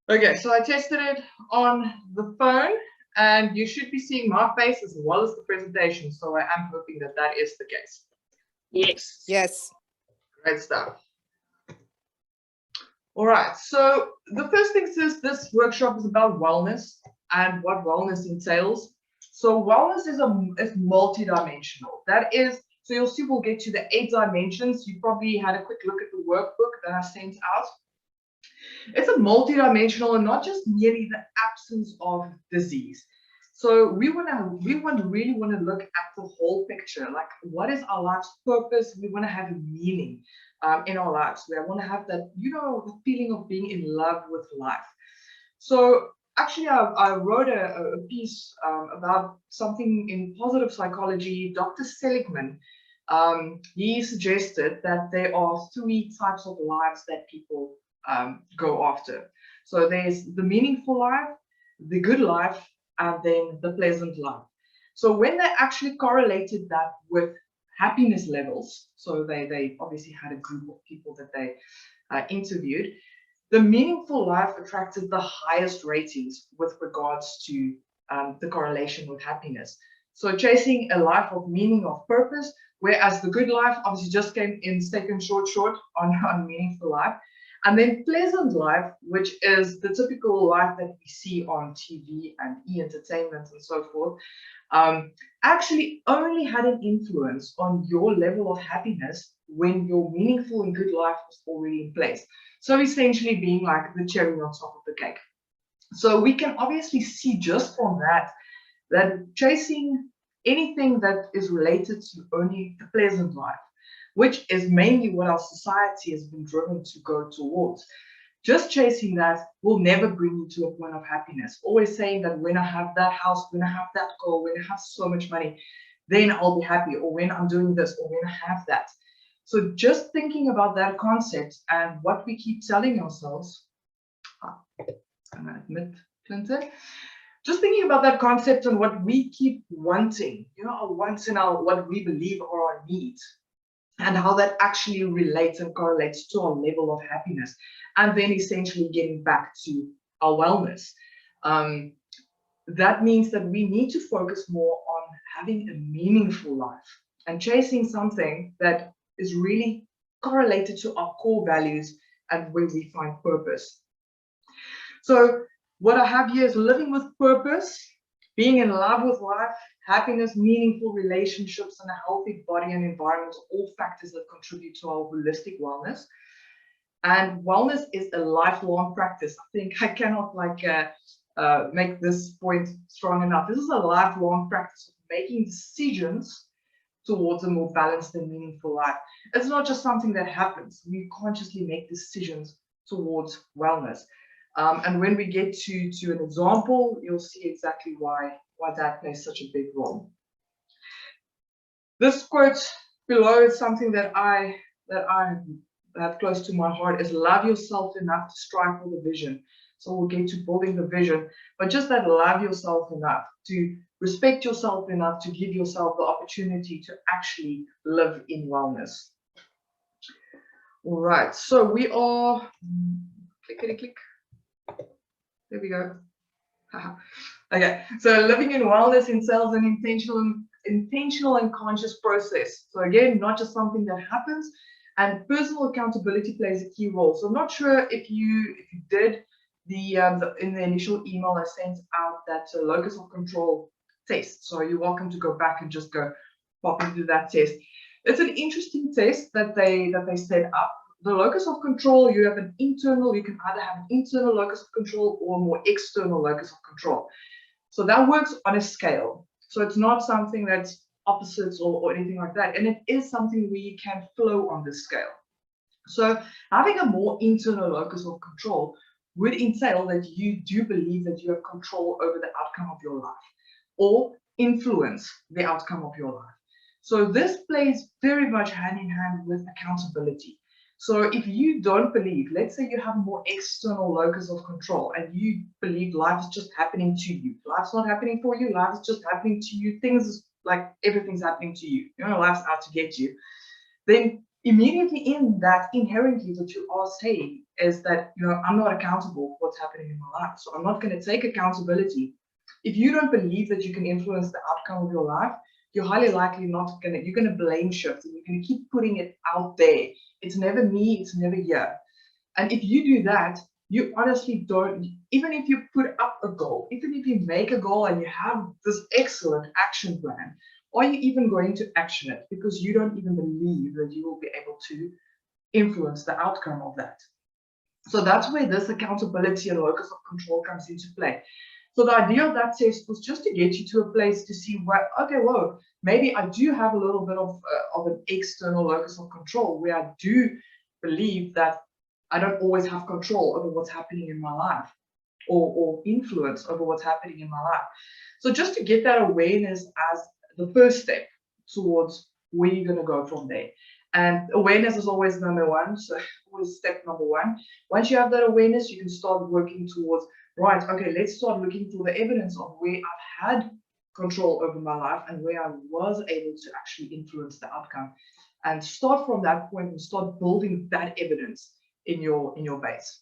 Okay, so I tested it on the phone, and you should be seeing my face as well as the presentation. So I am hoping that that is the case. Yes. Yes. Great stuff. All right, so the first thing is this workshop is about wellness and what wellness entails. So wellness is multi-dimensional. That is, so you'll see we'll get to the 8 dimensions. You probably had a quick look at the workbook that I sent out. It's a multi-dimensional and not just merely the absence of disease. So we really want to look at the whole picture. Like, what is our life's purpose? We want to have a meaning in our lives. We want to have that, the feeling of being in love with life. So actually, I wrote a piece about something in positive psychology. Dr. Seligman, he suggested that there are 3 types of lives that people go after. So there's the meaningful life, the good life, and then the pleasant life. So when they actually correlated that with happiness levels, so they obviously had a group of people that they interviewed, the meaningful life attracted the highest ratings with regards to the correlation with happiness. So chasing a life of meaning, of purpose, whereas the good life obviously just came in second short on meaningful life. And then pleasant life, which is the typical life that we see on TV and e-entertainment and so forth, actually only had an influence on your level of happiness when your meaningful and good life was already in place. So essentially being like the cherry on top of the cake. So we can obviously see just from that chasing anything that is related to only the pleasant life, which is mainly what our society has been driven to go towards. Just chasing that will never bring you to a point of happiness. Always saying that when I have that house, when I have that goal, when I have so much money, then I'll be happy, or when I'm doing this, or when I have that. So just thinking about that concept and what we keep telling ourselves, I'm going to admit, Clinton, just thinking about that concept and what we keep wanting, our wants and what we believe are our needs, and how that actually relates and correlates to our level of happiness, and then essentially getting back to our wellness. That means that we need to focus more on having a meaningful life and chasing something that is really correlated to our core values and where we find purpose. So what I have here is living with purpose, being in love with life, happiness, meaningful relationships, and a healthy body and environment are all factors that contribute to our holistic wellness. And wellness is a lifelong practice. I think I cannot make this point strong enough. This is a lifelong practice of making decisions towards a more balanced and meaningful life. It's not just something that happens. We consciously make decisions towards wellness. And when we get to an example, you'll see exactly why that plays such a big role. This quote below is something that I have close to my heart, is love yourself enough to strive for the vision. So we'll get to building the vision, but just that love yourself enough to respect yourself enough to give yourself the opportunity to actually live in wellness. All right, so we are click. There we go. Okay, so living in wellness entails an intentional and conscious process. So again, not just something that happens, and personal accountability plays a key role. So I'm not sure if you did in the initial email I sent out that locus of control test. So you're welcome to go back and just go pop into that test. It's an interesting test that they set up. The locus of control, you can either have an internal locus of control or a more external locus of control. So that works on a scale. So it's not something that's opposites or anything like that. And it is something we can flow on this scale. So having a more internal locus of control would entail that you do believe that you have control over the outcome of your life or influence the outcome of your life. So this plays very much hand in hand with accountability. So if you don't believe, let's say you have a more external locus of control and you believe life is just happening to you. Life's not happening for you. Life is just happening to you. Things like everything's happening to you. Life's out to get you. Then immediately in that, inherently, what you are saying is that, I'm not accountable for what's happening in my life. So I'm not going to take accountability. If you don't believe that you can influence the outcome of your life, you're highly likely not going to, you're going to blame shift and you're going to keep putting it out there. It's never me, it's never here. And if you do that, you honestly don't, even if you put up a goal, even if you make a goal and you have this excellent action plan, are you even going to action it? Because you don't even believe that you will be able to influence the outcome of that. So that's where this accountability and locus of control comes into play. So the idea of that test was just to get you to a place to see where, okay, whoa, maybe I do have a little bit of an external locus of control where I do believe that I don't always have control over what's happening in my life or influence over what's happening in my life. So just to get that awareness as the first step towards where you're going to go from there. And awareness is always number one. So always step number one. Once you have that awareness, you can start working towards, right, okay, let's start looking for the evidence of where I've had control over my life and where I was able to actually influence the outcome. And start from that point and start building that evidence in your base.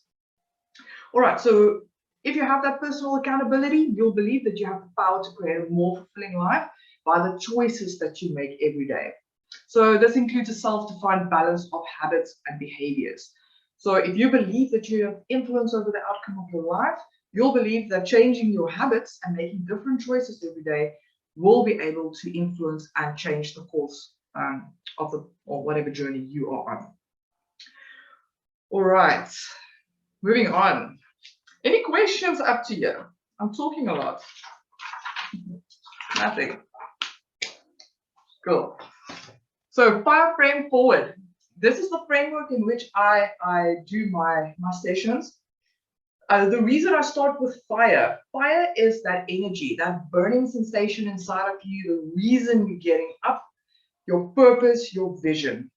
All right, so if you have that personal accountability, you'll believe that you have the power to create a more fulfilling life by the choices that you make every day. So this includes a self-defined balance of habits and behaviors. So if you believe that you have influence over the outcome of your life, you'll believe that changing your habits and making different choices every day will be able to influence and change the course of the or whatever journey you are on. All right, moving on. Any questions up to here? I'm talking a lot. Nothing. Cool. So fire frame forward. This is the framework in which I do my sessions. The reason I start with fire is that energy, that burning sensation inside of you, the reason you're getting up, your purpose, your vision.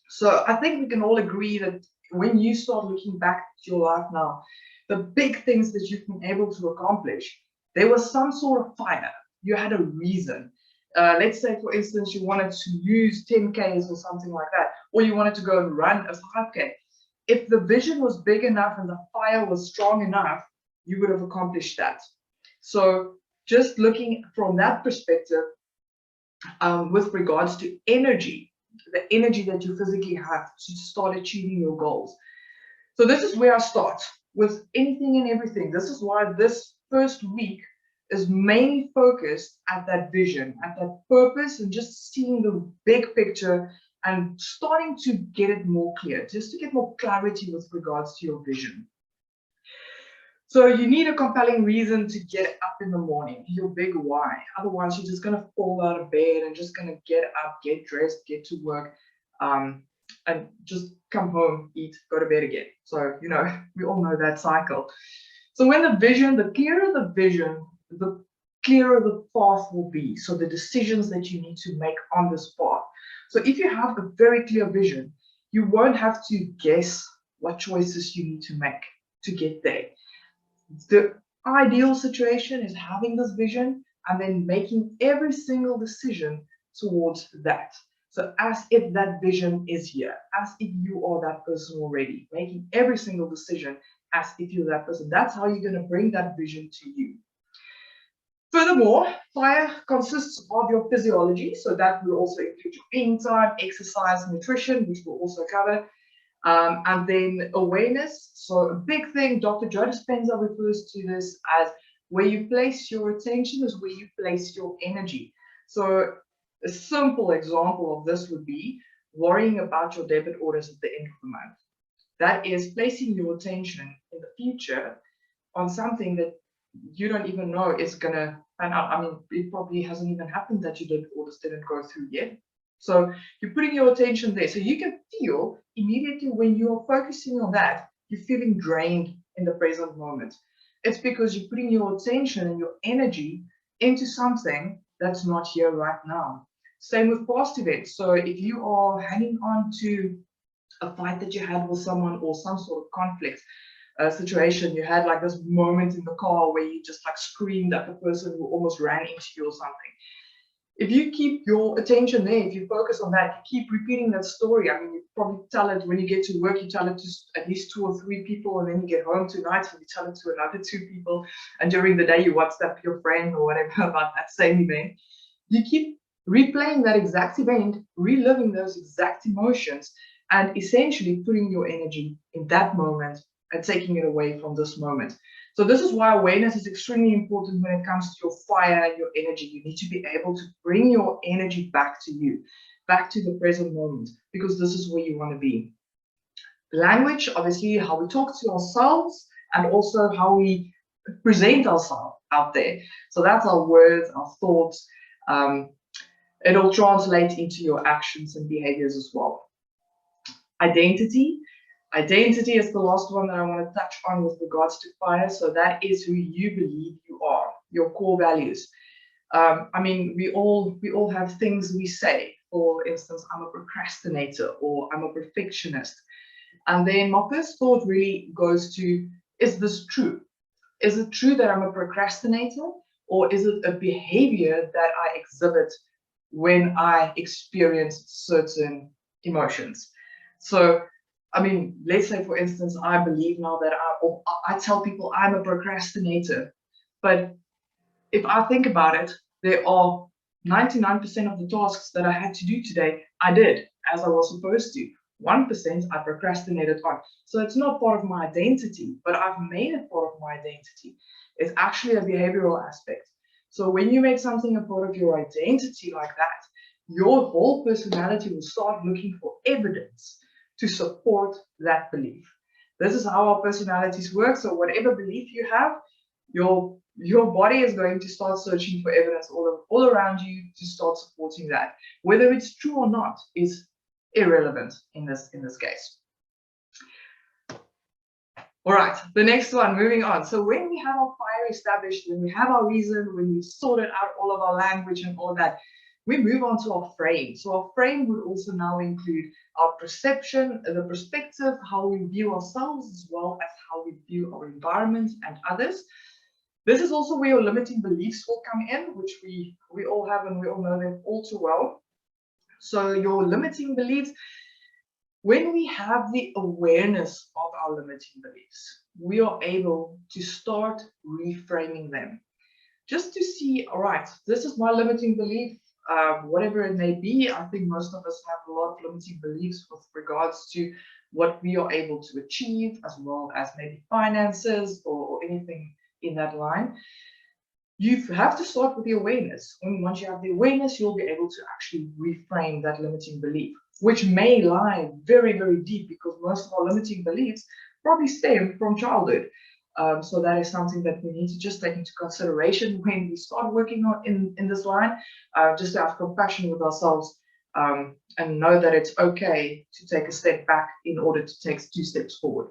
So I think we can all agree that when you start looking back at your life now, the big things that you've been able to accomplish, there was some sort of fire. You had a reason. Let's say, for instance, you wanted to use 10Ks or something like that, or you wanted to go and run a 5K. If the vision was big enough and the fire was strong enough, you would have accomplished that. So just looking from that perspective, with regards to energy, the energy that you physically have to start achieving your goals. So this is where I start with anything and everything. This is why this first week is mainly focused at that vision, at that purpose, and just seeing the big picture and starting to get it more clear, just to get more clarity with regards to your vision. So you need a compelling reason to get up in the morning, your big why. Otherwise, you're just going to fall out of bed and just going to get up, get dressed, get to work, and just come home, eat, go to bed again. So, we all know that cycle. So when the vision, the clearer the vision, the clearer the path will be. So the decisions that you need to make on this path. So if you have a very clear vision, you won't have to guess what choices you need to make to get there. The ideal situation is having this vision and then making every single decision towards that. So as if that vision is here, as if you are that person already, making every single decision as if you're that person. That's how you're going to bring that vision to you. Furthermore, fire consists of your physiology. So that will also include your eating time, exercise, nutrition, which we'll also cover. And then awareness. So a big thing, Dr. Joe Dispenza refers to this as where you place your attention is where you place your energy. So a simple example of this would be worrying about your debit orders at the end of the month. That is placing your attention in the future on something that you don't even know is going to pan out. I mean, it probably hasn't even happened that your debit orders didn't go through yet. So you're putting your attention there. So you can feel immediately when you're focusing on that, you're feeling drained in the present moment. It's because you're putting your attention and your energy into something that's not here right now. Same with past events. So if you are hanging on to a fight that you had with someone or some sort of conflict situation, you had like this moment in the car where you just like screamed at the person who almost ran into you or something. if you keep your attention there, if you focus on that, you keep repeating that story. I mean, you probably tell it when you get to work, you tell it to at least 2 or 3 people, and then you get home tonight and you tell it to another 2 people, and during the day you WhatsApp your friend or whatever about that same event. You keep replaying that exact event, reliving those exact emotions, and essentially putting your energy in that moment and taking it away from this moment. So this is why awareness is extremely important when it comes to your fire and your energy. You need to be able to bring your energy back to you, back to the present moment, because this is where you want to be. Language, obviously, how we talk to ourselves and also how we present ourselves out there. So that's our words, our thoughts. It'll translate into your actions and behaviors as well. Identity. Identity is the last one that I want to touch on with regards to fire. So that is who you believe you are, your core values. I mean, we all have things we say. For instance, I'm a procrastinator or I'm a perfectionist. And then my first thought really goes to, is this true? Is it true that I'm a procrastinator, or is it a behavior that I exhibit when I experience certain emotions? So, I mean, let's say, for instance, I believe now that I tell people I'm a procrastinator, but if I think about it, there are 99% of the tasks that I had to do today, I did as I was supposed to. 1% I procrastinated on. So it's not part of my identity, but I've made it part of my identity. It's actually a behavioral aspect. So when you make something a part of your identity like that, your whole personality will start looking for evidence to support that belief. This is how our personalities work. So whatever belief you have, your body is going to start searching for evidence all around you to start supporting that. Whether it's true or not is irrelevant in this case. All right, the next one, moving on. So when we have our fire established, when we have our reason, when we've sorted out all of our language and all that, we move on to our frame. So our frame would also now include our perception, the perspective, how we view ourselves, as well as how we view our environment and others. This is also where your limiting beliefs will come in, which we all have and we all know them all too well. So your limiting beliefs, when we have the awareness of our limiting beliefs, we are able to start reframing them. Just to see, all right, this is my limiting belief, whatever it may be. I think most of us have a lot of limiting beliefs with regards to what we are able to achieve, as well as maybe finances or anything in that line. You have to start with the awareness. Once you have the awareness, you'll be able to actually reframe that limiting belief, which may lie very, very deep, because most of our limiting beliefs probably stem from childhood. So that is something that we need to just take into consideration when we start working on in this line, just to have compassion with ourselves, and know that it's okay to take a step back in order to take 2 steps forward.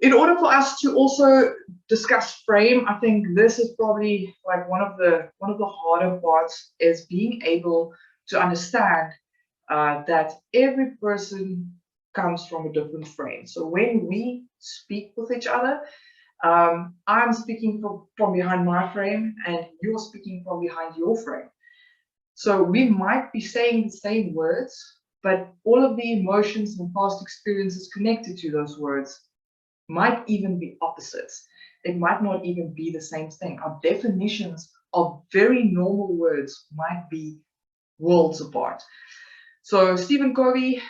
In order for us to also discuss frame, I think this is probably like one of the harder parts, is being able to understand that every person comes from a different frame. So when we speak with each other, I'm speaking from behind my frame, and you're speaking from behind your frame. So we might be saying the same words, but all of the emotions and past experiences connected to those words might even be opposites. It might not even be the same thing. Our definitions of very normal words might be worlds apart. So Stephen Covey,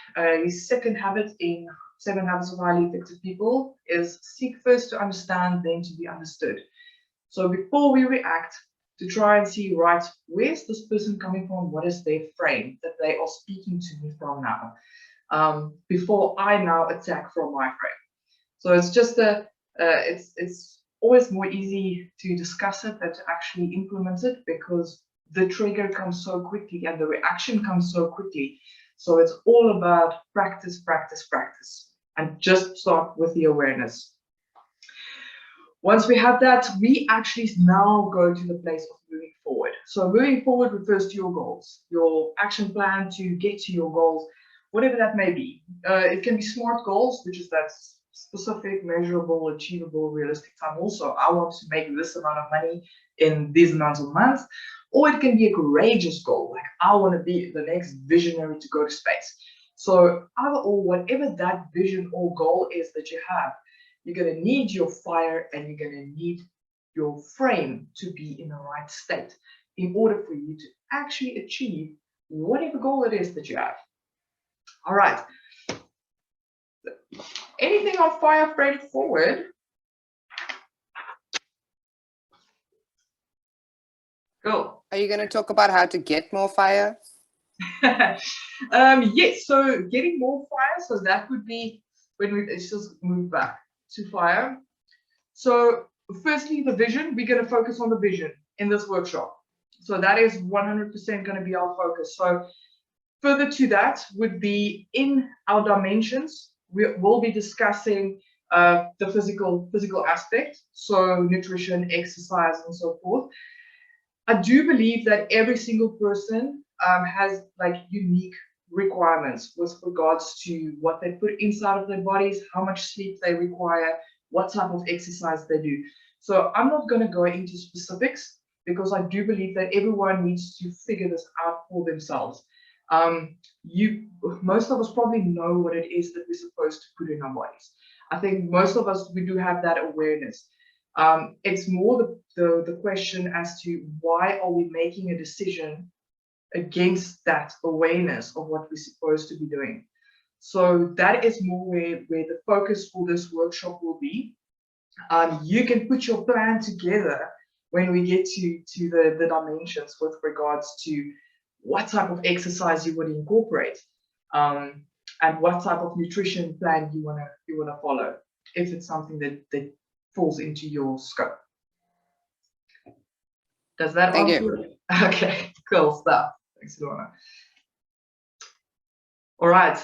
his second habit in 7 Habits of Highly Effective People is seek first to understand, then to be understood. So before we react, to try and see, right, where's this person coming from? What is their frame that they are speaking to me from now? Before I now attack from my frame. So it's just it's always more easy to discuss it than to actually implement it, because the trigger comes so quickly and the reaction comes so quickly. So it's all about practice, practice, practice, and just start with the awareness. Once we have that, we actually now go to the place of moving forward. So moving forward refers to your goals, your action plan to get to your goals, whatever that may be. It can be SMART goals, which is that specific, measurable, achievable, realistic time. Also, I want to make this amount of money in these amounts of months. or it can be a courageous goal, like I want to be the next visionary to go to space. So either or, whatever that vision or goal is that you have, you're going to need your fire and you're going to need your frame to be in the right state in order for you to actually achieve whatever goal it is that you have. All right. Anything on fire frame forward? Cool. Are you going to talk about how to get more fire? Yes, so getting more fire, so that would be when we just move back to fire. So firstly, the vision, we're going to focus on the vision in this workshop. So that is 100% going to be our focus. So further to that would be in our dimensions, we will be discussing the physical aspect, so nutrition, exercise, and so forth. I do believe that every single person has like unique requirements with regards to what they put inside of their bodies, how much sleep they require, what type of exercise they do. So I'm not going to go into specifics because I do believe that everyone needs to figure this out for themselves. Most of us probably know what it is that we're supposed to put in our bodies. I think most of us, we do have that awareness. It's more the question as to why are we making a decision against that awareness of what we're supposed to be doing. So that is more where the focus for this workshop will be. You can put your plan together when we get to the dimensions with regards to what type of exercise you would incorporate, and what type of nutrition plan you wanna follow, if it's something that falls into your scope. Does that answer it? Okay, cool stuff. Thanks, Luana. All right.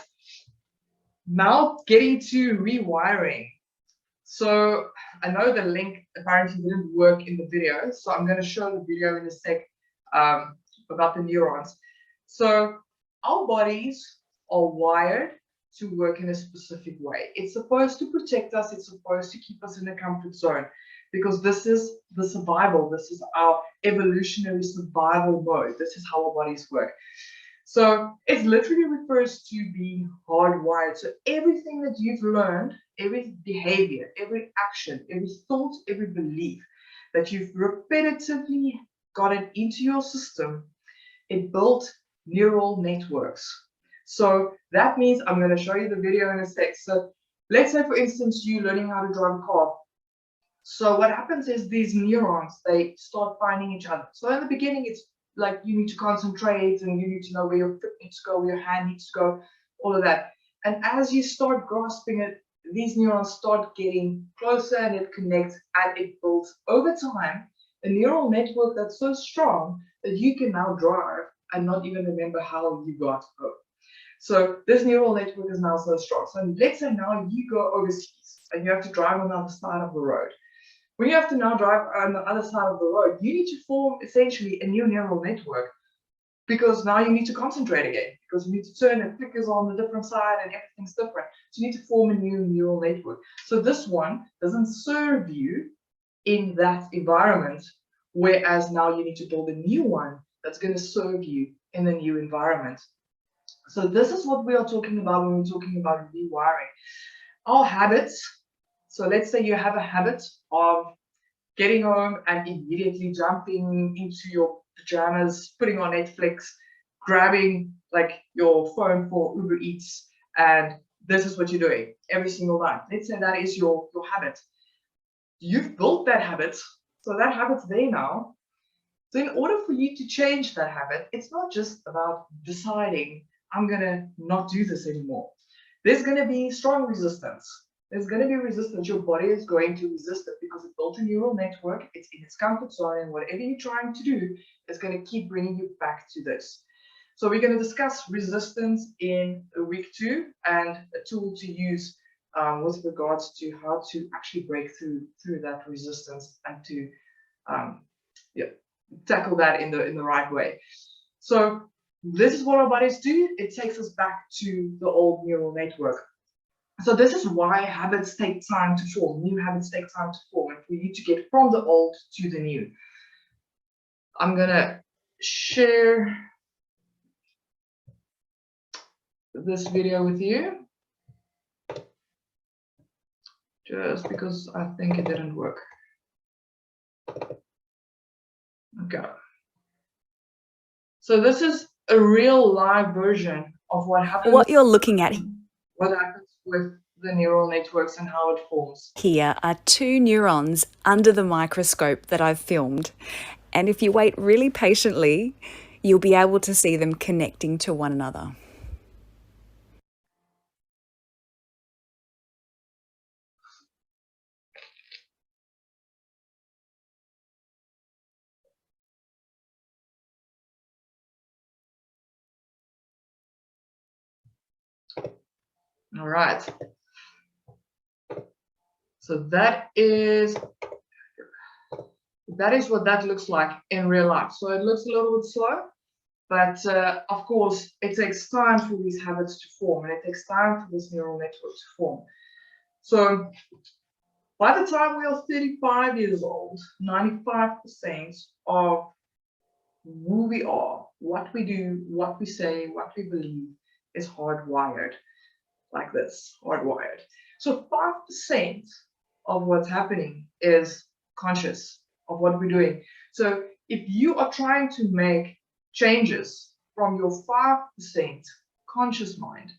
Now getting to rewiring. So I know the link apparently didn't work in the video, so I'm going to show the video in a sec about the neurons. So our bodies are wired to work in a specific way. It's supposed to protect us. It's supposed to keep us in a comfort zone, because this is the survival. This is our evolutionary survival mode. This is how our bodies work. So it literally refers to being hardwired. So everything that you've learned, every behavior, every action, every thought, every belief that you've repetitively gotten into your system, it built neural networks. So that means I'm going to show you the video in a sec. So let's say, for instance, you learning how to drive a car. So what happens is these neurons, they start finding each other. So in the beginning, it's like you need to concentrate and you need to know where your foot needs to go, where your hand needs to go, all of that. And as you start grasping it, these neurons start getting closer and it connects and it builds over time a neural network that's so strong that you can now drive and not even remember how you got home. So this neural network is now so strong. So let's say now you go overseas and you have to drive on the other side of the road. When you have to now drive on the other side of the road, you need to form essentially a new neural network, because now you need to concentrate again, because you need to turn the flickers on the different side and everything's different. So you need to form a new neural network. So this one doesn't serve you in that environment, whereas now you need to build a new one that's going to serve you in the new environment. So this is what we are talking about when we're talking about rewiring. Our habits. So let's say you have a habit of getting home and immediately jumping into your pajamas, putting on Netflix, grabbing like your phone for Uber Eats, and this is what you're doing every single night. Let's say that is your habit. You've built that habit, so that habit's there now. So in order for you to change that habit, it's not just about deciding, I'm gonna not do this anymore. There's gonna be strong resistance. There's going to be resistance. Your body is going to resist it because it built a neural network. It's in its comfort zone, and whatever you're trying to do is going to keep bringing you back to this. So we're going to discuss resistance in week 2 and a tool to use with regards to how to actually break through that resistance and to tackle that in the right way. So this is what our bodies do. It takes us back to the old neural network. So this is why habits take time to form. New habits take time to form, and for you to get from the old to the new. I'm gonna share this video with you just because I think it didn't work. Okay. So this is a real live version of what happens. What you're looking at What happens with the neural networks and how it forms. here are two neurons under the microscope that I've filmed. And if you wait really patiently, you'll be able to see them connecting to one another. All right. So that is what that looks like in real life. So it looks a little bit slow, but of course it takes time for these habits to form, and it takes time for this neural network to form. So by the time we are 35 years old, 95% of who we are, what we do, what we say, what we believe is hardwired, like this, hardwired. So 5% of what's happening is conscious of what we're doing. So if you are trying to make changes from your 5% conscious mind,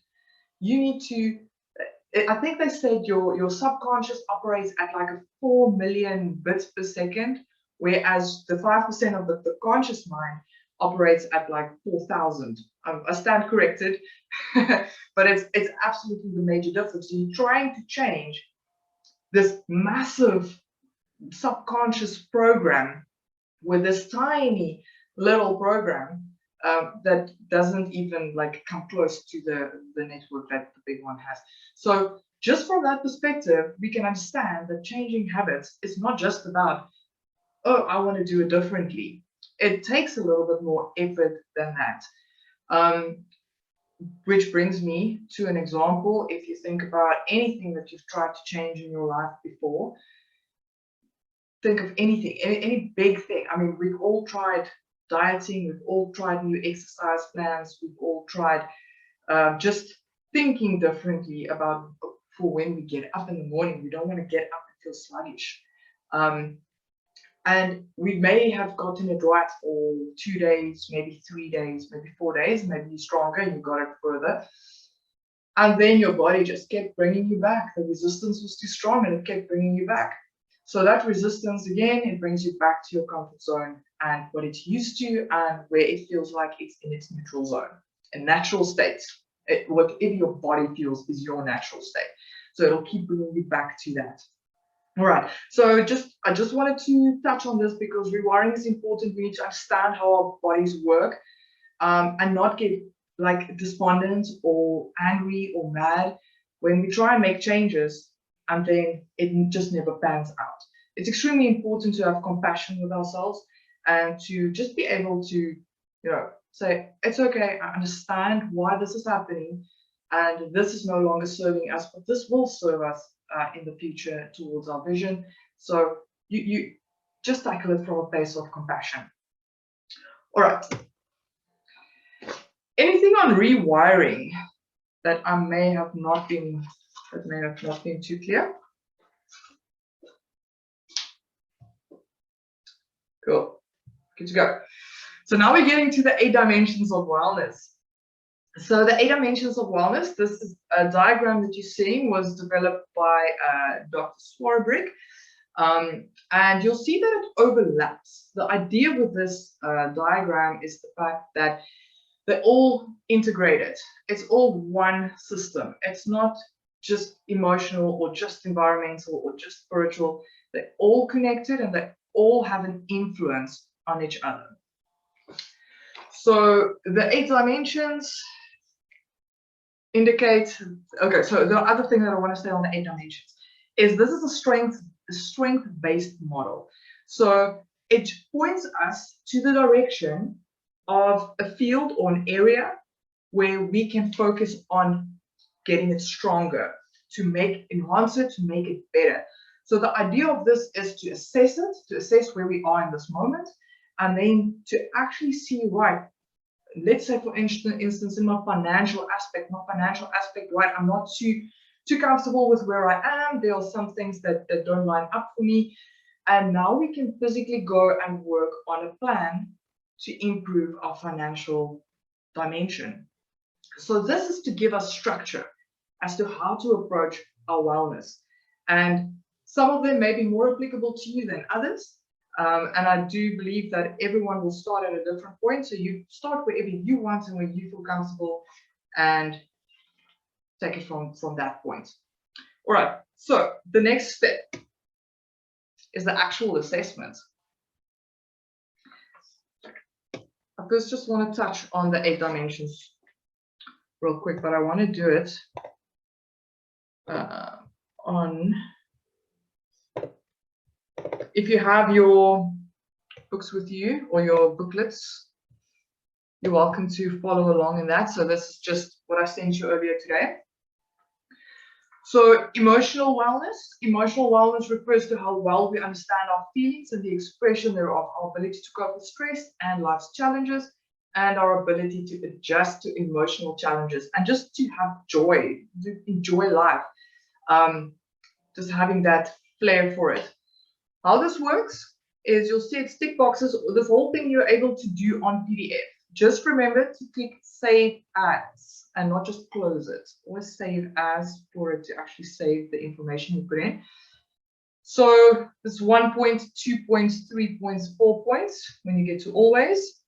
you need to, I think they said your subconscious operates at like a 4 million bits per second, whereas the 5% of the conscious mind operates at like 4,000. I stand corrected, but it's absolutely the major difference. So you're trying to change this massive subconscious program with this tiny little program that doesn't even like come close to the network that the big one has. So just from that perspective, we can understand that changing habits is not just about, oh, I want to do it differently. It takes a little bit more effort than that. Which brings me to an example. If you think about anything that you've tried to change in your life before, think of anything, any big thing. I mean, we've all tried dieting, we've all tried new exercise plans, we've all tried just thinking differently about for when we get up in the morning. We don't want to get up and feel sluggish. And we may have gotten it right for 2 days, maybe 3 days, maybe 4 days, maybe you're stronger and you got it further. And then your body just kept bringing you back. The resistance was too strong and it kept bringing you back. So that resistance, again, it brings you back to your comfort zone and what it's used to and where it feels like it's in its neutral zone, a natural state. Whatever your body feels is your natural state. So it'll keep bringing you back to that. All right, so I just wanted to touch on this because rewiring is important. We need to understand how our bodies work and not get like despondent or angry or mad when we try and make changes and then it just never pans out. It's extremely important to have compassion with ourselves and to just be able to, say, it's okay, I understand why this is happening and this is no longer serving us, but this will serve us in the future towards our vision. So you just tackle it from a place of compassion. All right. Anything on rewiring that may have not been too clear? Cool. Good to go. So now we're getting to the 8 dimensions of wellness. So the 8 dimensions of wellness, this is a diagram that you're seeing was developed by Dr. Swarbrick. And you'll see that it overlaps. The idea with this diagram is the fact that they're all integrated. It's all one system. It's not just emotional or just environmental or just spiritual. They're all connected and they all have an influence on each other. So the 8 dimensions indicate, okay, so the other thing that I want to say on the 8 dimensions is this is a strength-based model. So it points us to the direction of a field or an area where we can focus on getting it stronger, to enhance it, to make it better. So the idea of this is to assess where we are in this moment, and then to actually see, right, let's say for instance, in my financial aspect, right, I'm not too comfortable with where I am. There are some things that don't line up for me. And now we can physically go and work on a plan to improve our financial dimension. So this is to give us structure as to how to approach our wellness. And some of them may be more applicable to you than others. And I do believe that everyone will start at a different point. So you start wherever you want and where you feel comfortable and take it from that point. All right, so the next step is the actual assessment. I first just want to touch on the 8 dimensions real quick, but I want to do it on, if you have your books with you or your booklets, you're welcome to follow along in that. So this is just what I sent you earlier today. So emotional wellness refers to how well we understand our feelings and the expression thereof, our ability to cope with stress and life's challenges, and our ability to adjust to emotional challenges and just to have joy, to enjoy life, just having that flair for it. How this works is you'll see it's tick boxes. This whole thing you're able to do on PDF. Just remember to click Save As and not just close it. Always Save As for it to actually save the information you put in. So it's 1 point, 2 points, 3 points, 4 points when you get to always.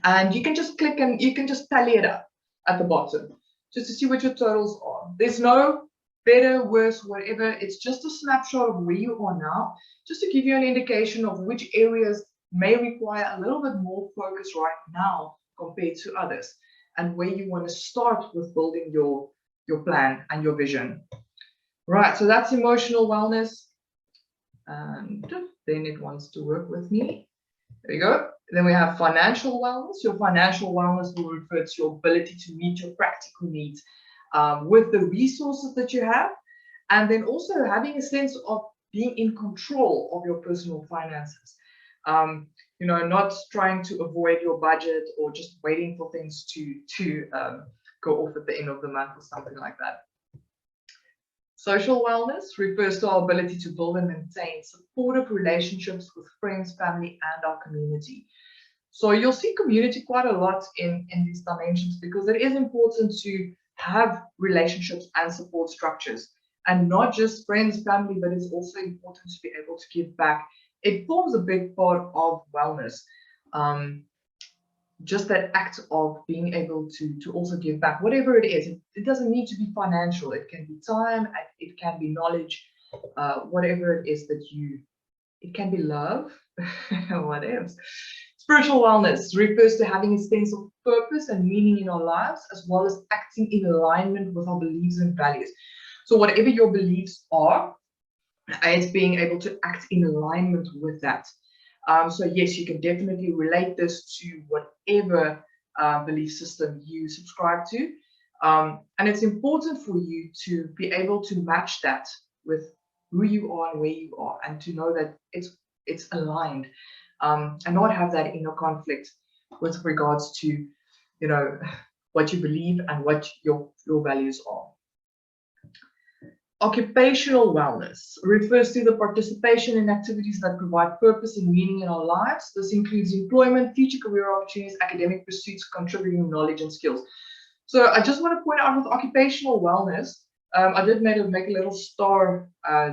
And you can just click and you can just tally it up at the bottom just to see what your totals are. There's no better, worse, whatever. It's just a snapshot of where you are now, just to give you an indication of which areas may require a little bit more focus right now compared to others, and where you want to start with building your plan and your vision. Right, so that's emotional wellness. And then it wants to work with me. There you go. Then we have financial wellness. Your financial wellness will refer to your ability to meet your practical needs with the resources that you have, and then also having a sense of being in control of your personal finances. You know, not trying to avoid your budget or just waiting for things to go off at the end of the month or something like that. Social wellness refers to our ability to build and maintain supportive relationships with friends, family, and our community. So you'll see community quite a lot in these dimensions, because it is important to have relationships and support structures, and not just friends, family, but it's also important to be able to give back. It forms a big part of wellness. Just that act of being able to also give back, whatever it is. It doesn't need to be financial. It can be time, it can be knowledge, whatever it is that it can be love, what else? Spiritual wellness refers to having a sense of purpose and meaning in our lives, as well as acting in alignment with our beliefs and values. So whatever your beliefs are, it's being able to act in alignment with that. So yes, you can definitely relate this to whatever belief system you subscribe to. And it's important for you to be able to match that with who you are and where you are, and to know that it's aligned, and not have that inner conflict with regards to, you know, what you believe and what your values are. Occupational wellness refers to the participation in activities that provide purpose and meaning in our lives. This includes employment, future career opportunities, academic pursuits, contributing knowledge and skills. So I just want to point out with occupational wellness, I did make a little star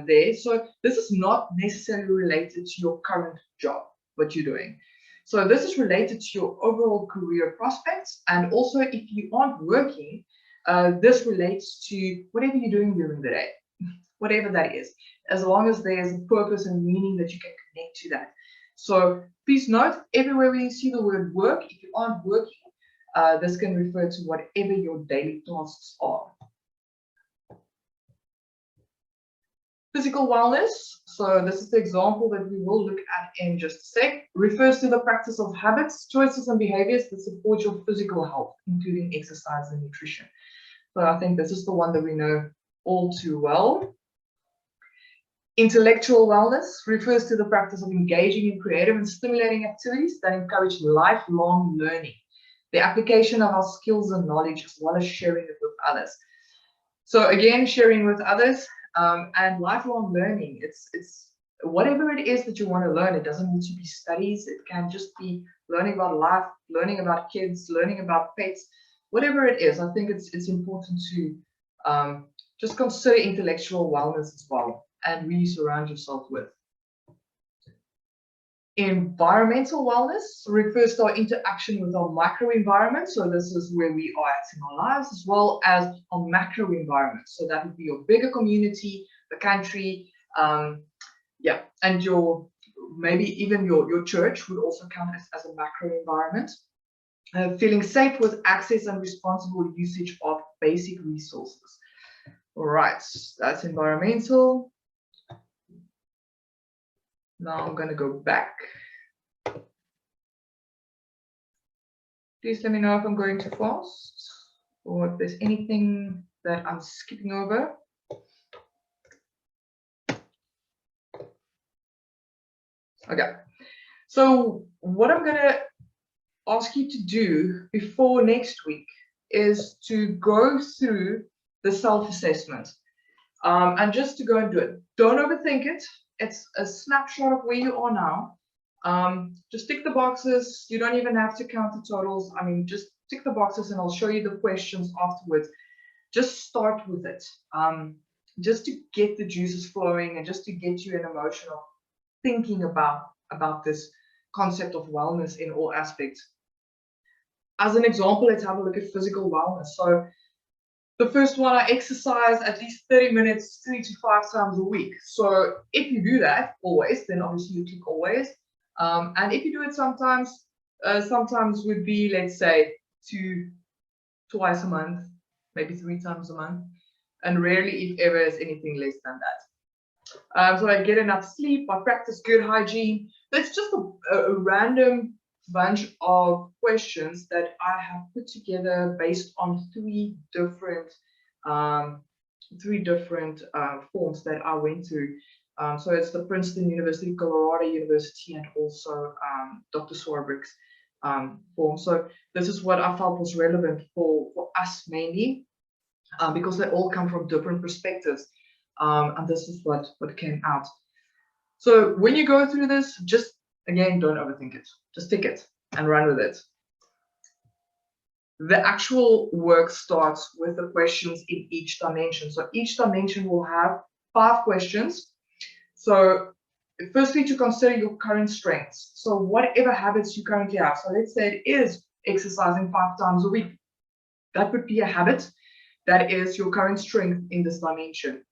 there. So this is not necessarily related to your current job, what you're doing. So this is related to your overall career prospects, and also if you aren't working, this relates to whatever you're doing during the day, whatever that is, as long as there's a purpose and meaning that you can connect to that. So please note, everywhere you see the word work, if you aren't working, this can refer to whatever your daily tasks are. Physical wellness, so this is the example that we will look at in just a sec, refers to the practice of habits, choices, and behaviors that support your physical health, including exercise and nutrition. So I think this is the one that we know all too well. Intellectual wellness refers to the practice of engaging in creative and stimulating activities that encourage lifelong learning, the application of our skills and knowledge, as well as sharing it with others. So again, sharing with others and lifelong learning. It's whatever it is that you want to learn. It doesn't need to be studies. It can just be learning about life, learning about kids, learning about pets, whatever it is. I think it's important to just consider intellectual wellness as well, and who you surround yourself with. Environmental wellness refers to our interaction with our microenvironment. So this is where we are at in our lives, as well as our macro environment. So that would be your bigger community, the country, yeah, and maybe even your church would also count as a macro environment. Feeling safe with access and responsible usage of basic resources. All right, that's environmental. Now I'm going to go back. Please let me know if I'm going too fast or if there's anything that I'm skipping over. Okay, so what I'm going to ask you to do before next week is to go through the self-assessment and just to go and do it. Don't overthink it. It's a snapshot of where you are now. Just tick the boxes. You don't even have to count the totals. I mean, just tick the boxes and I'll show you the questions afterwards. Just start with it, just to get the juices flowing and just to get you an emotion of thinking about this concept of wellness in all aspects. As an example, let's have a look at physical wellness. So the first one, I exercise at least 30 minutes, 3 to 5 times a week. So if you do that always, then obviously you click always. And if you do it sometimes, sometimes would be, let's say, twice a month, maybe 3 times a month. And rarely, if ever, is anything less than that. So I get enough sleep, I practice good hygiene. That's just a random bunch of questions that I have put together based on three different forms that I went through. So it's the Princeton University, Colorado University, and also Dr. Swarbrick's form. So this is what I felt was relevant for us mainly, because they all come from different perspectives. And this is what came out. So when you go through this, just again, don't overthink it. Just tick it and run with it. The actual work starts with the questions in each dimension. So each dimension will have 5 questions. So firstly, to consider your current strengths. So whatever habits you currently have. So let's say it is exercising 5 times a week. That would be a habit. That is your current strength in this dimension.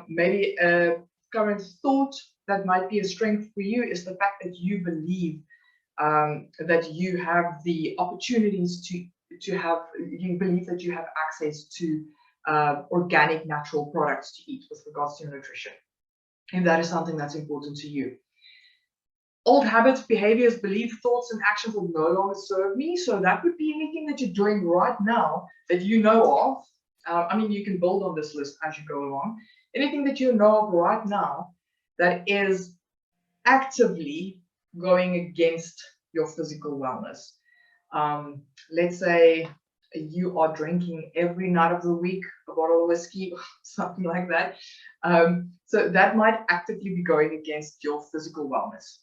Maybe a current thought that might be a strength for you is the fact that you believe that you have the opportunities you believe that you have access to organic, natural products to eat with regards to nutrition. And that is something that's important to you. Old habits, behaviors, beliefs, thoughts, and actions will no longer serve me. So that would be anything that you're doing right now that you know of. I mean, you can build on this list as you go along. Anything that you know of right now that is actively going against your physical wellness. Let's say you are drinking every night of the week a bottle of whiskey, something like that. So that might actively be going against your physical wellness.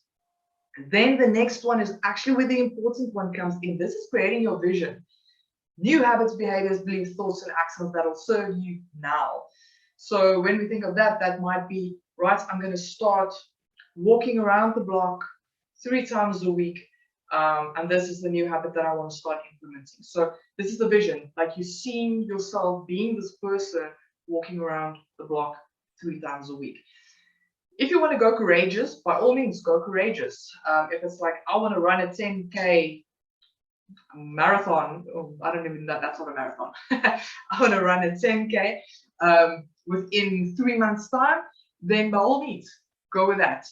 Then the next one is actually where the important one comes in. This is creating your vision. New habits, behaviors, beliefs, thoughts, and actions that will serve you now. So when we think of that, that might be, right, I'm going to start walking around the block 3 times a week. And this is the new habit that I want to start implementing. So this is the vision, like you seeing yourself being this person walking around the block 3 times a week. If you want to go courageous, by all means, go courageous. If it's like, I want to run a 10K marathon, I don't even know, that's not a marathon. I want to run a 10K within 3 months' time, then by all means, go with that.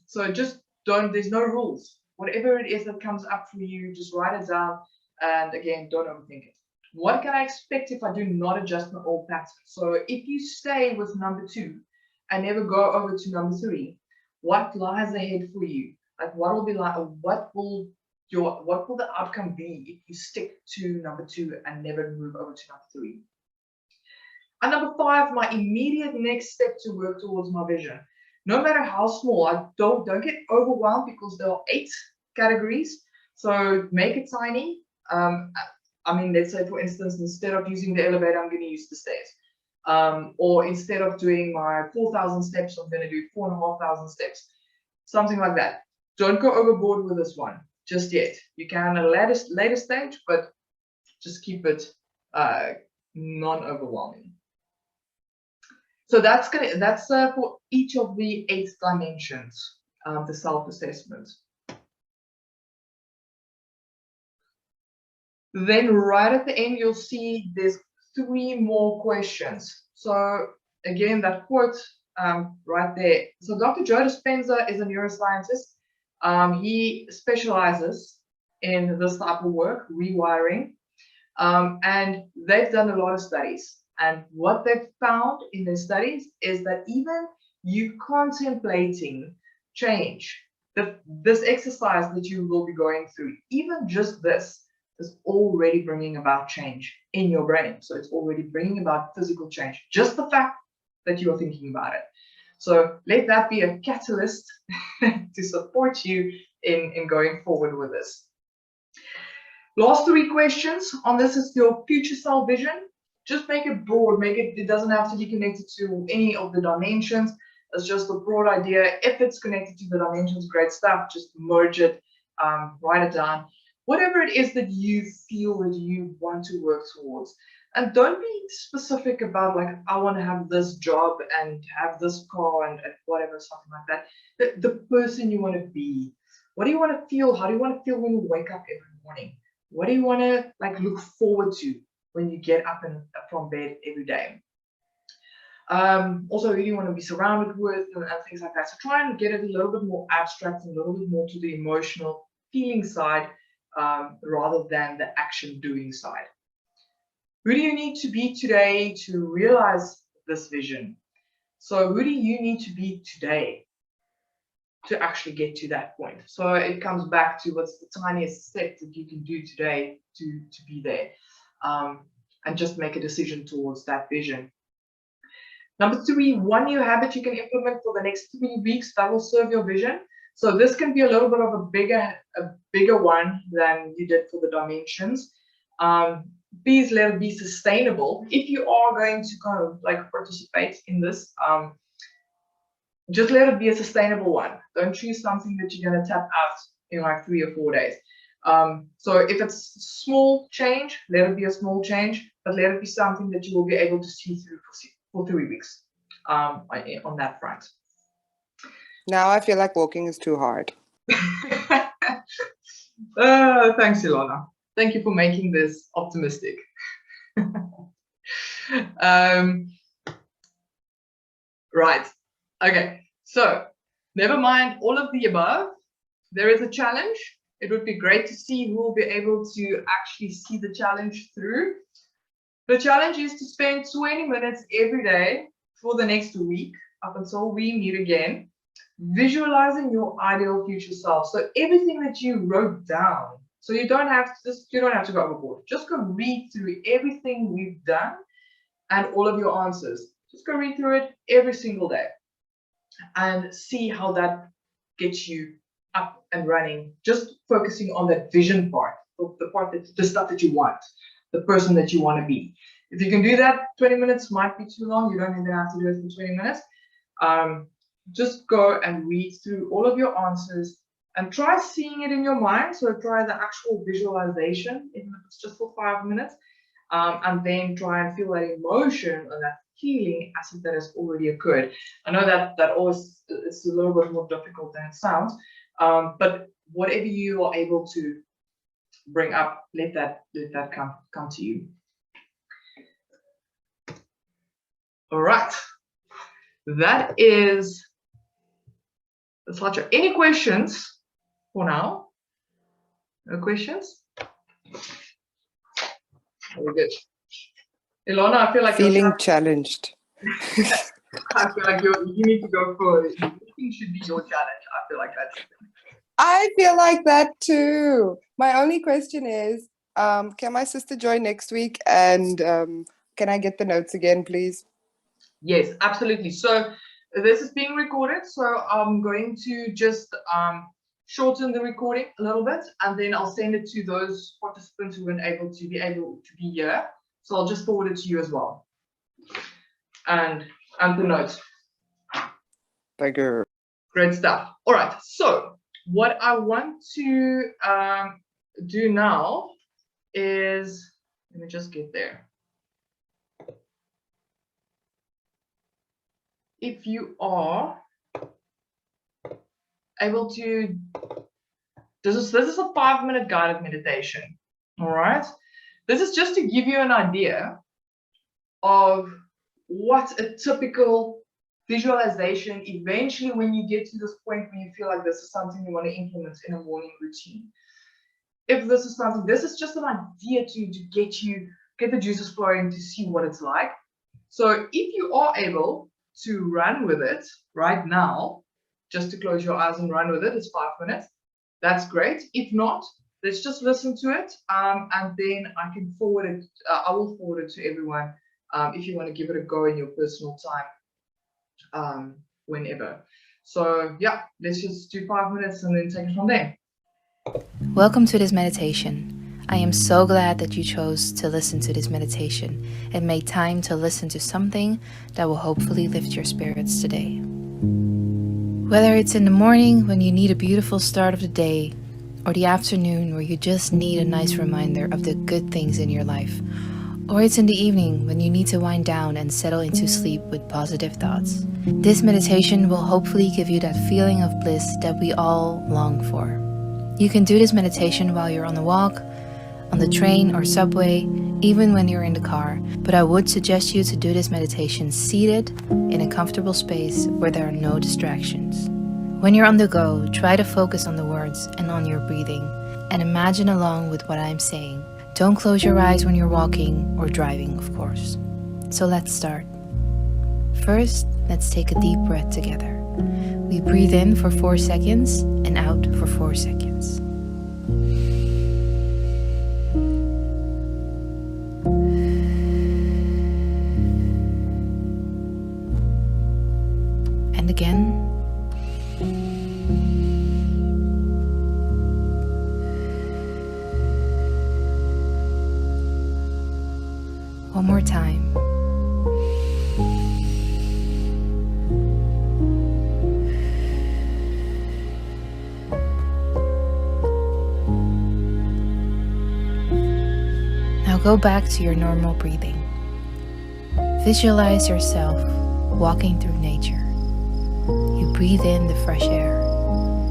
So just there's no rules. Whatever it is that comes up for you, just write it down. And again, don't overthink it. What can I expect if I do not adjust my old pattern? So if you stay with number 2 and never go over to number 3, what lies ahead for you? Like, what will be like? What will the outcome be if you stick to number 2 and never move over to number 3? And number 5, my immediate next step to work towards my vision. No matter how small, I don't get overwhelmed because there are 8 categories. So make it tiny. I mean, let's say, for instance, instead of using the elevator, I'm going to use the stairs. Or instead of doing my 4,000 steps, I'm going to do 4,500 steps. Something like that. Don't go overboard with this one just yet. You can at a later stage, but just keep it non-overwhelming. So that's for each of the 8 dimensions, the self-assessment. Then right at the end, you'll see there's 3 more questions. So again, that quote right there. So Dr. Joe Dispenza is a neuroscientist. He specializes in this type of work, rewiring, and they've done a lot of studies. And what they've found in their studies is that even you contemplating change, this exercise that you will be going through, even just this is already bringing about change in your brain. So it's already bringing about physical change, just the fact that you are thinking about it. So let that be a catalyst to support you in going forward with this. Last 3 questions on this is your future self vision. Just make it broad, it doesn't have to be connected to any of the dimensions. It's just a broad idea. If it's connected to the dimensions, great stuff. Just merge it, write it down. Whatever it is that you feel that you want to work towards. And don't be specific about, like, I want to have this job and have this car and whatever, something like that. The person you want to be. What do you want to feel? How do you want to feel when you wake up every morning? What do you want to, like, look forward to when you get up from bed every day? Also, who do you want to be surrounded with and things like that. So try and get it a little bit more abstract and a little bit more to the emotional feeling side, rather than the action doing side. Who do you need to be today to realize this vision? So who do you need to be today to actually get to that point? So it comes back to what's the tiniest step that you can do today to be there, and just make a decision towards that vision. Number 3, 1 new habit you can implement for the next 3 weeks that will serve your vision. So this can be a little bit of a bigger one than you did for the dimensions. Please let it be sustainable. If you are going to kind of like participate in this, just let it be a sustainable one. Don't choose something that you're going to tap out in like 3 or 4 days. So if it's small change, let it be a small change, but let it be something that you will be able to see through for 3 weeks on that front. Now I feel like walking is too hard. Thanks, Ilona. Thank you for making this optimistic. Right. Okay. So never mind all of the above. There is a challenge. It would be great to see who will be able to actually see the challenge through. The challenge is to spend 20 minutes every day for the next week up until we meet again, visualizing your ideal future self. So everything that you wrote down, so you don't have to go overboard. Just go read through everything we've done and all of your answers. Just go read through it every single day and see how that gets you up and running. Just focusing on that vision part, the stuff that you want, the person that you want to be. If you can do that, 20 minutes might be too long. You don't even have to do it for 20 minutes. Just go and read through all of your answers and try seeing it in your mind. So try the actual visualization, even if it's just for 5 minutes, and then try and feel that emotion and that feeling as if that has already occurred. I know that always it's a little bit more difficult than it sounds, but whatever you are able to bring up, let that come to you. All right, that is the slideshow. Any questions for now? No questions? Very good. Ilona, I feel like feeling challenged. I feel like you need to go for it. Eating should be your challenge. I feel like that's. I feel like that too. My only question is, can my sister join next week? And can I get the notes again, please? Yes, absolutely. So this is being recorded. So I'm going to just shorten the recording a little bit, and then I'll send it to those participants who weren't able to be here. So I'll just forward it to you as well. And the notes. Thank you. Great stuff. All right. So what I want to do now is, let me just get there. If you are able to, this is a 5-minute guided meditation. All right. This is just to give you an idea of what a typical visualization, eventually when you get to this point where you feel like this is something you want to implement in a morning routine. If this is something, this is just an idea to get the juices flowing to see what it's like. So if you are able to run with it right now, just to close your eyes and run with it, it's 5 minutes. That's great. If not, let's just listen to it, and then I can forward it. I will forward it to everyone if you want to give it a go in your personal time, whenever. So yeah, let's just do 5 minutes and then take it from there. Welcome to this meditation. I am so glad that you chose to listen to this meditation and made time to listen to something that will hopefully lift your spirits today. Whether it's in the morning when you need a beautiful start of the day, or the afternoon where you just need a nice reminder of the good things in your life, or it's in the evening when you need to wind down and settle into sleep with positive thoughts. This meditation will hopefully give you that feeling of bliss that we all long for. You can do this meditation while you're on a walk, on the train or subway, even when you're in the car, but I would suggest you to do this meditation seated in a comfortable space where there are no distractions. When you're on the go, try to focus on the words and on your breathing, and imagine along with what I'm saying. Don't close your eyes when you're walking or driving, of course. So let's start. First, let's take a deep breath together. We breathe in for 4 seconds and out for 4 seconds. And again. One more time. Now go back to your normal breathing. Visualize yourself walking through nature. You breathe in the fresh air,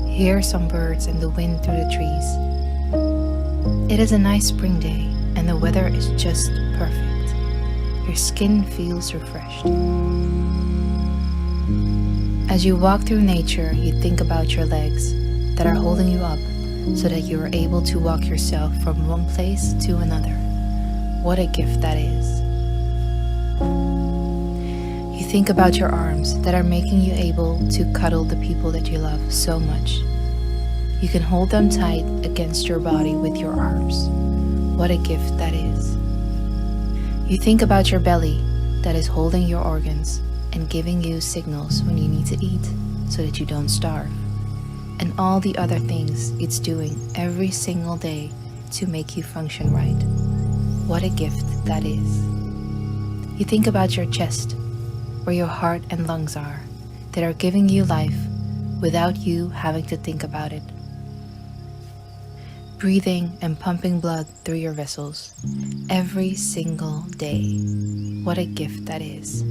hear some birds and the wind through the trees. It is a nice spring day and the weather is just perfect. Your skin feels refreshed. As you walk through nature, you think about your legs that are holding you up so that you are able to walk yourself from one place to another. What a gift that is. You think about your arms that are making you able to cuddle the people that you love so much. You can hold them tight against your body with your arms. What a gift that is. You think about your belly that is holding your organs and giving you signals when you need to eat so that you don't starve, and all the other things it's doing every single day to make you function right. What a gift that is. You think about your chest, where your heart and lungs are, that are giving you life without you having to think about it. Breathing and pumping blood through your vessels every single day. What a gift that is.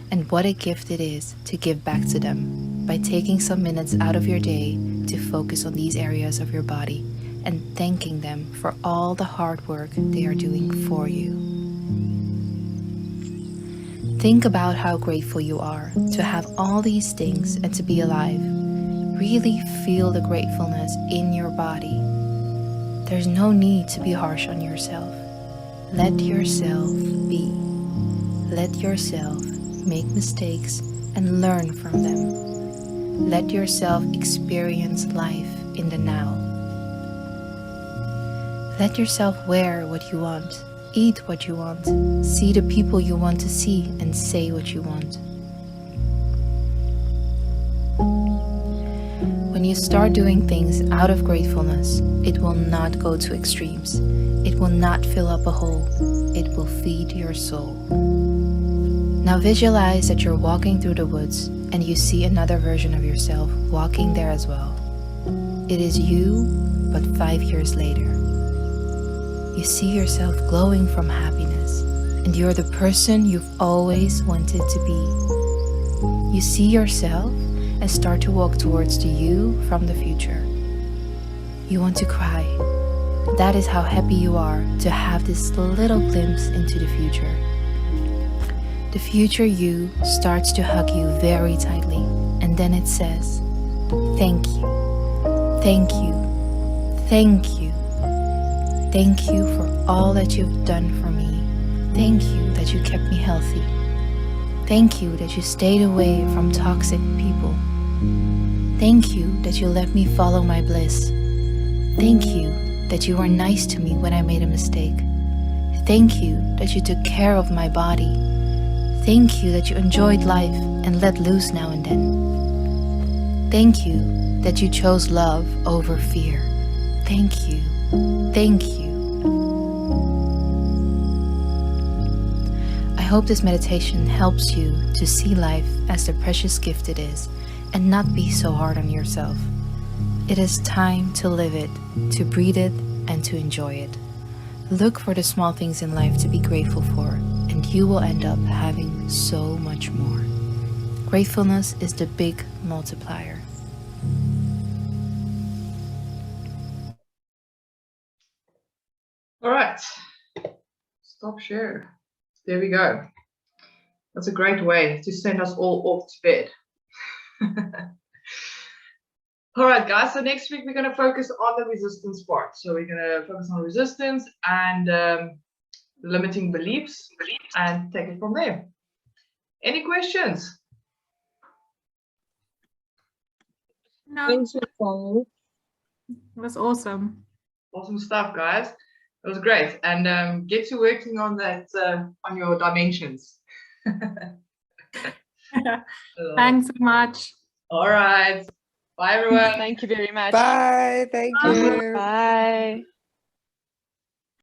And what a gift it is to give back to them by taking some minutes out of your day to focus on these areas of your body and thanking them for all the hard work they are doing for you. Think about how grateful you are to have all these things and to be alive. Really feel the gratefulness in your body. There's no need to be harsh on yourself. Let yourself be. Let yourself make mistakes, and learn from them. Let yourself experience life in the now. Let yourself wear what you want, eat what you want, see the people you want to see, and say what you want. When you start doing things out of gratefulness, it will not go to extremes. It will not fill up a hole. It will feed your soul. Now visualize that you're walking through the woods and you see another version of yourself walking there as well. It is you, but 5 years later. You see yourself glowing from happiness, and you're the person you've always wanted to be. You see yourself and start to walk towards the you from the future. You want to cry. That is how happy you are to have this little glimpse into the future. The future you starts to hug you very tightly, and then it says, "Thank you, thank you, thank you. Thank you for all that you've done for me. Thank you that you kept me healthy. Thank you that you stayed away from toxic people. Thank you that you let me follow my bliss. Thank you that you were nice to me when I made a mistake. Thank you that you took care of my body. Thank you that you enjoyed life and let loose now and then. Thank you that you chose love over fear. Thank you. Thank you." I hope this meditation helps you to see life as the precious gift it is and not be so hard on yourself. It is time to live it, to breathe it, and to enjoy it. Look for the small things in life to be grateful for, and you will end up having so much more. Gratefulness is the big multiplier. All right. Stop share. There we go. That's a great way to send us all off to bed. All right, guys. So next week we're going to focus on the resistance part. So we're going to focus on resistance and limiting beliefs and take it from there. Any questions? No, Thanks for calling. it was awesome. Awesome stuff, guys. It was great. And get to working on that, on your dimensions. Thanks so much. All right. Bye, everyone. Thank you very much. Bye. Thank Bye. you. Bye.